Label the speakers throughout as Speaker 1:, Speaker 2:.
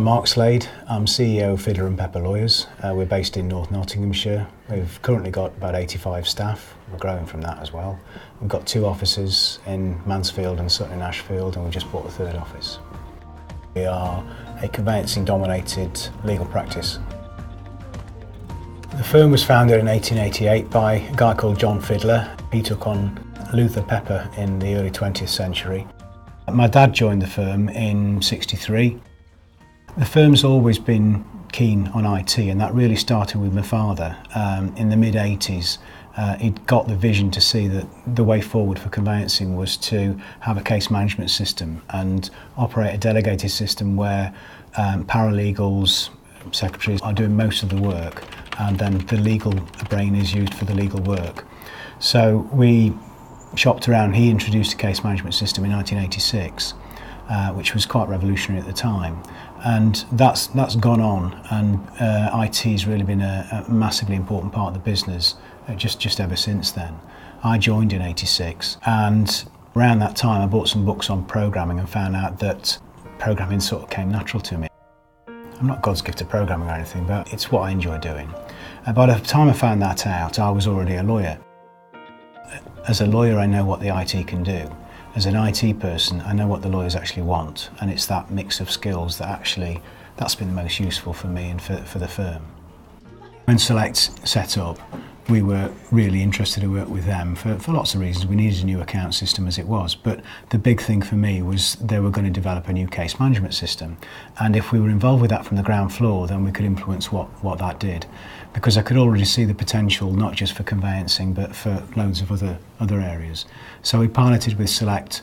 Speaker 1: I'm Mark Slade. I'm CEO of Fidler Pepper Lawyers. We're based in North Nottinghamshire. We've currently got about 85 staff. We're growing from that as well. We've got 2 offices in Mansfield and Sutton in Ashfield, and we just bought a 3rd office. We are a conveyancing-dominated legal practice. The firm was founded in 1888 by a guy called John Fidler. He took on Fidler Pepper in the early 20th century. My dad joined the firm in '63. The firm's always been keen on IT, and that really started with my father. In the mid-80s, he'd got the vision to see that the way forward for conveyancing was to have a case management system and operate a delegated system where paralegals, secretaries are doing most of the work, and then the legal brain is used for the legal work. So we shopped around. He introduced a case management system in 1986, which was quite revolutionary at the time. And that's gone on, and IT's really been a massively important part of the business just ever since then. I joined in '86, and around that time I bought some books on programming and found out that programming sort of came natural to me. I'm not God's gift to programming or anything, but it's what I enjoy doing. And by the time I found that out, I was already a lawyer. As a lawyer, I know what the IT can do. As an IT person, I know what the lawyers actually want, and it's that mix of skills that's been the most useful for me and for the firm. When Select set up, we were really interested to work with them for lots of reasons. We needed a new account system as it was, but the big thing for me was they were going to develop a new case management system, and if we were involved with that from the ground floor, then we could influence what that did, because I could already see the potential not just for conveyancing but for loads of other areas. So we piloted with Select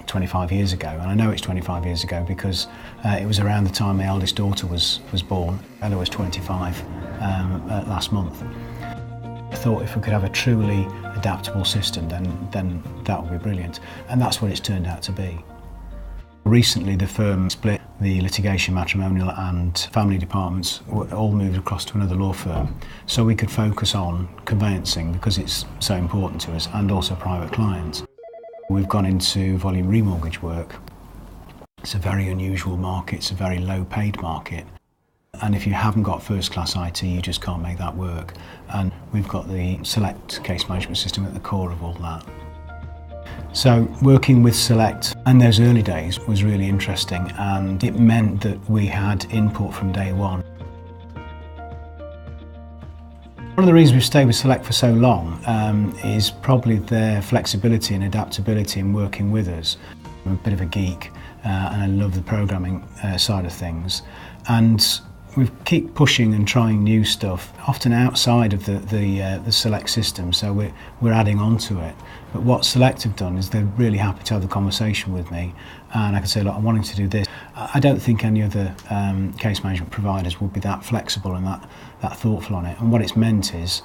Speaker 1: 25 years ago, and I know it's 25 years ago because it was around the time my eldest daughter was born. Ella was 25 last month. I thought if we could have a truly adaptable system, then that would be brilliant, and that's what it's turned out to be. Recently the firm split. The litigation, matrimonial and family departments were all moved across to another law firm, so we could focus on conveyancing because it's so important to us, and also private clients. We've gone into volume remortgage work. It's a very unusual market, it's a very low paid market. And if you haven't got first-class IT, you just can't make that work. And we've got the Select case management system at the core of all that. So working with Select in those early days was really interesting, and it meant that we had input from day one. One of the reasons we've stayed with Select for so long is probably their flexibility and adaptability in working with us. I'm a bit of a geek and I love the programming side of things. And we keep pushing and trying new stuff, often outside of the Select system, so we're adding on to it. But what Select have done is they're really happy to have the conversation with me, and I can say, look, I'm wanting to do this. I don't think any other case management providers would be that flexible and that thoughtful on it. And what it's meant is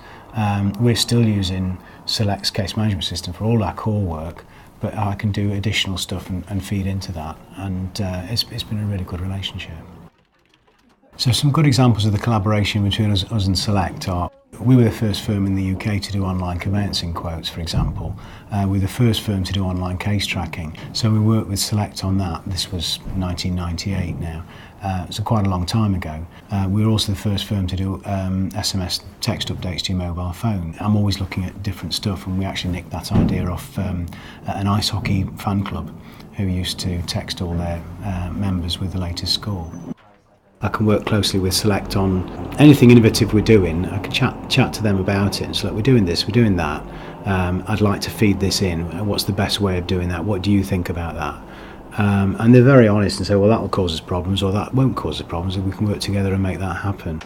Speaker 1: we're still using Select's case management system for all our core work, but I can do additional stuff and feed into that, and it's been a really good relationship. So some good examples of the collaboration between us and Select are, we were the first firm in the UK to do online conveyancing quotes, for example. We were the first firm to do online case tracking. So we worked with Select on that. This was 1998 now, so quite a long time ago. We were also the first firm to do SMS text updates to your mobile phone. I'm always looking at different stuff, and we actually nicked that idea off an ice hockey fan club who used to text all their members with the latest score. I can work closely with Select on anything innovative we're doing. I can chat to them about it and say, look, we're doing this, we're doing that. I'd like to feed this in. What's the best way of doing that? What do you think about that? And they're very honest and say, well, that will cause us problems, or that won't cause us problems, and we can work together and make that happen.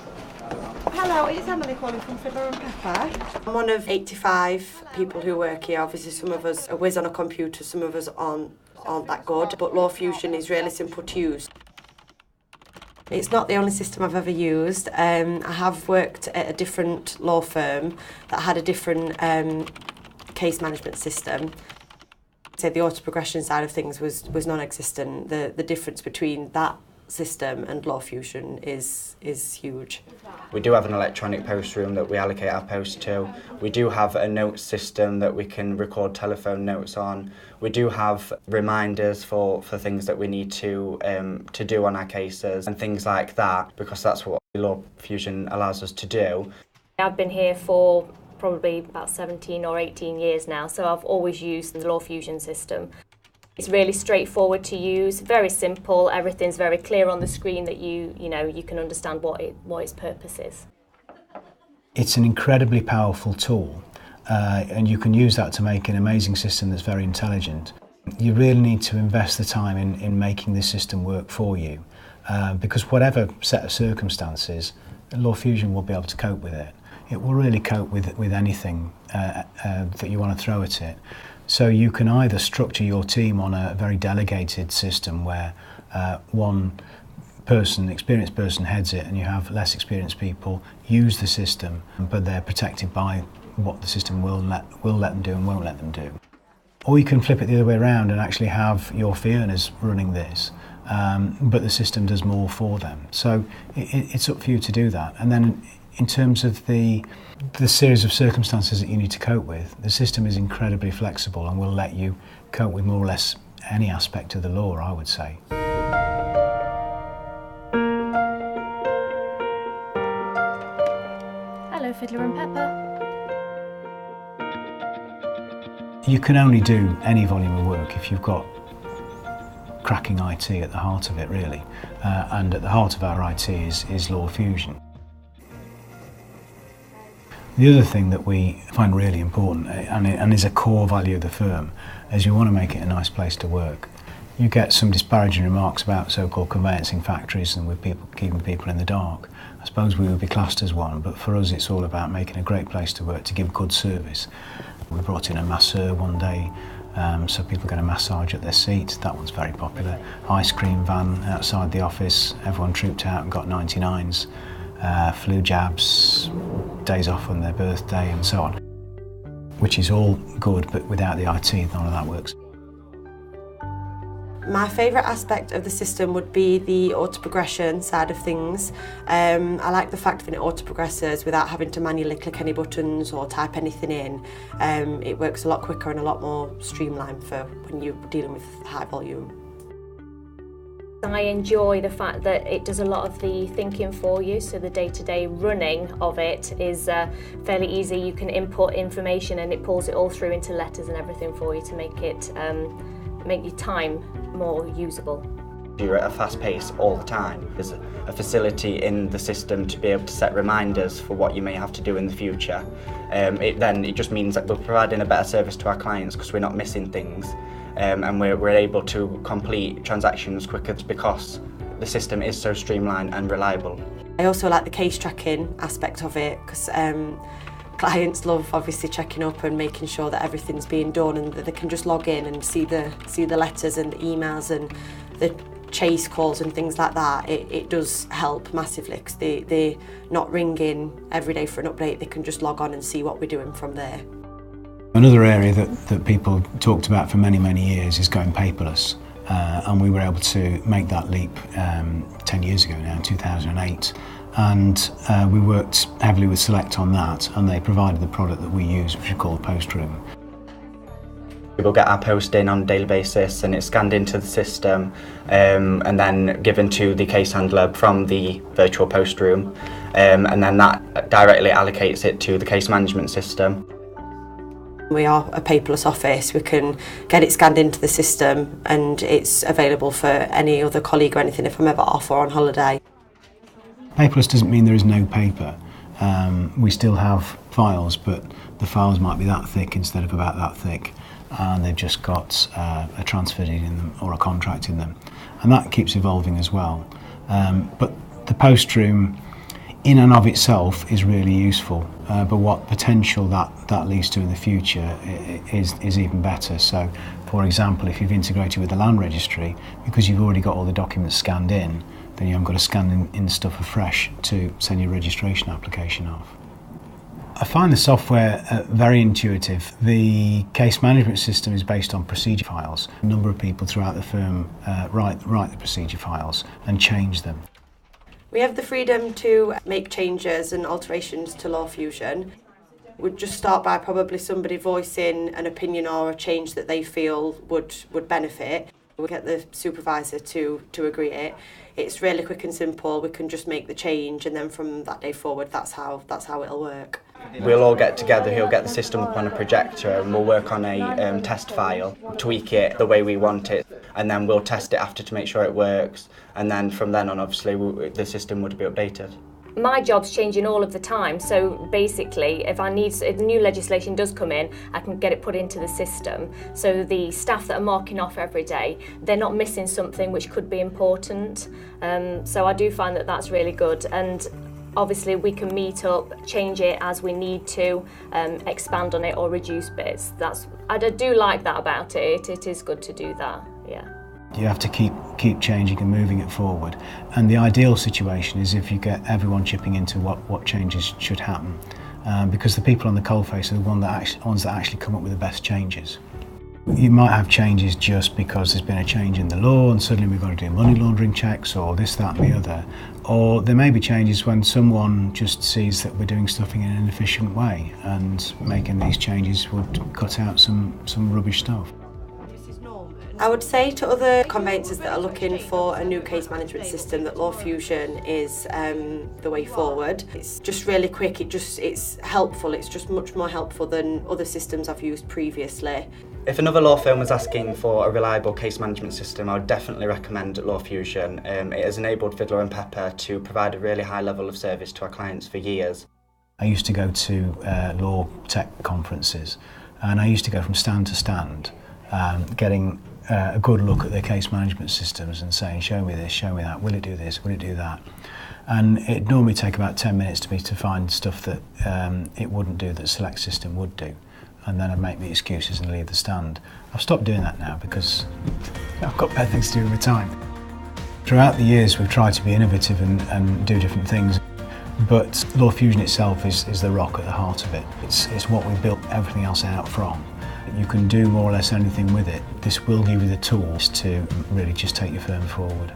Speaker 2: Hello, it's Emily calling from Fidler Pepper. I'm one of 85 people who work here. Obviously, some of us are whiz on a computer, some of us aren't that good, but LAWFUSION is really simple to use. It's not the only system I've ever used. I have worked at a different law firm that had a different case management system. So the auto progression side of things was non-existent. The difference between that system, and LAWFUSION is huge.
Speaker 3: We do have an electronic post room that we allocate our post to. We do have a note system that we can record telephone notes on. We do have reminders for things that we need to do on our cases and things like that, because that's what LAWFUSION allows us to do.
Speaker 4: I've been here for probably about 17 or 18 years now, so I've always used the LAWFUSION system. It's really straightforward to use, very simple, everything's very clear on the screen that you can understand what its purpose is.
Speaker 1: It's an incredibly powerful tool, and you can use that to make an amazing system that's very intelligent. You really need to invest the time in making this system work for you, because whatever set of circumstances, LAWFUSION will be able to cope with it. It will really cope with anything that you want to throw at it. So you can either structure your team on a very delegated system where one person, experienced person, heads it, and you have less experienced people use the system, but they're protected by what the system will let them do and won't let them do. Or you can flip it the other way around and actually have your fee earners running this, but the system does more for them. So it's up for you to do that. And then in terms of the series of circumstances that you need to cope with, the system is incredibly flexible and will let you cope with more or less any aspect of the law, I would say.
Speaker 4: Hello, Fidler Pepper.
Speaker 1: You can only do any volume of work if you've got cracking IT at the heart of it, really. And at the heart of our IT is LAWFUSION. The other thing that we find really important, and is a core value of the firm, is you want to make it a nice place to work. You get some disparaging remarks about so-called conveyancing factories and with people keeping people in the dark. I suppose we would be classed as one, but for us it's all about making a great place to work, to give good service. We brought in a masseur one day, so people get a massage at their seat. That one's very popular. Ice cream van outside the office, everyone trooped out and got 99s. Flu jabs, days off on their birthday and so on. Which is all good, but without the IT, none of that works.
Speaker 2: My favourite aspect of the system would be the auto-progression side of things. I like the fact that it auto-progresses without having to manually click any buttons or type anything in. It works a lot quicker and a lot more streamlined for when you're dealing with high volume.
Speaker 4: I enjoy the fact that it does a lot of the thinking for you, so the day-to-day running of it is fairly easy. You can input information and it pulls it all through into letters and everything for you to make it make your time more usable.
Speaker 3: You're at a fast pace all the time. There's a facility in the system to be able to set reminders for what you may have to do in the future. It just means that we're providing a better service to our clients because we're not missing things. And we're able to complete transactions quicker because the system is so streamlined and reliable.
Speaker 2: I also like the case tracking aspect of it because clients love obviously checking up and making sure that everything's being done and that they can just log in and see the letters and the emails and the chase calls and things like that. It does help massively because they're not ringing every day for an update. They can just log on and see what we're doing from there.
Speaker 1: Another area that people talked about for many, many years is going paperless, and we were able to make that leap 10 years ago now, in 2008, and we worked heavily with Select on that, and they provided the product that we use, which is called Post Room.
Speaker 3: We'll get our post in on a daily basis and it's scanned into the system and then given to the case handler from the virtual post room, and then that directly allocates it to the case management system.
Speaker 2: We are a paperless office. We can get it scanned into the system and it's available for any other colleague or anything if I'm ever off or on holiday.
Speaker 1: Paperless doesn't mean there is no paper. We still have files, but the files might be that thick instead of about that thick, and they've just got a transfer deed in them or a contract in them, and that keeps evolving as well. But the post room in and of itself is really useful, but what potential that leads to in the future is even better. So, for example, if you've integrated with the land registry, because you've already got all the documents scanned in, then you haven't got to scan in stuff afresh to send your registration application off. I find the software very intuitive. The case management system is based on procedure files. A number of people throughout the firm write the procedure files and change them.
Speaker 2: We have the freedom to make changes and alterations to LAWFUSION. We'd just start by probably somebody voicing an opinion or a change that they feel would benefit. We'll get the supervisor to agree it. It's really quick and simple. We can just make the change, and then from that day forward, that's how it'll work.
Speaker 3: We'll all get together, he'll get the system up on a projector, and we'll work on a test file, tweak it the way we want it, and then we'll test it after to make sure it works, and then from then on, obviously, the system would be updated.
Speaker 4: My job's changing all of the time, so basically if new legislation does come in, I can get it put into the system. So the staff that are marking off every day, they're not missing something which could be important. So I do find that that's really good, and obviously we can meet up, change it as we need to, expand on it or reduce bits. I do like that about it. It is good to do that, yeah.
Speaker 1: You have to keep changing and moving it forward. And the ideal situation is if you get everyone chipping into what changes should happen, because the people on the coalface are the ones that actually come up with the best changes. You might have changes just because there's been a change in the law and suddenly we've got to do money laundering checks or this, that and the other. Or there may be changes when someone just sees that we're doing stuff in an inefficient way, and making these changes would cut out some rubbish stuff.
Speaker 2: I would say to other conveyancers that are looking for a new case management system that LAWFUSION is the way forward. It's just really quick, it's helpful, it's just much more helpful than other systems I've used previously.
Speaker 3: If another law firm was asking for a reliable case management system, I would definitely recommend LAWFUSION. It has enabled Fidler Pepper to provide a really high level of service to our clients for years.
Speaker 1: I used to go to law tech conferences, and I used to go from stand to stand, getting a good look at their case management systems and saying, show me this, show me that, will it do this, will it do that? And it'd normally take about 10 minutes to find stuff that it wouldn't do that Select System would do. And then I'd make the excuses and leave the stand. I've stopped doing that now because I've got better things to do with my time. Throughout the years we've tried to be innovative and do different things, but LAWFUSION itself is the rock at the heart of it. It's what we built everything else out from. You can do more or less anything with it. This will give you the tools to really just take your firm forward.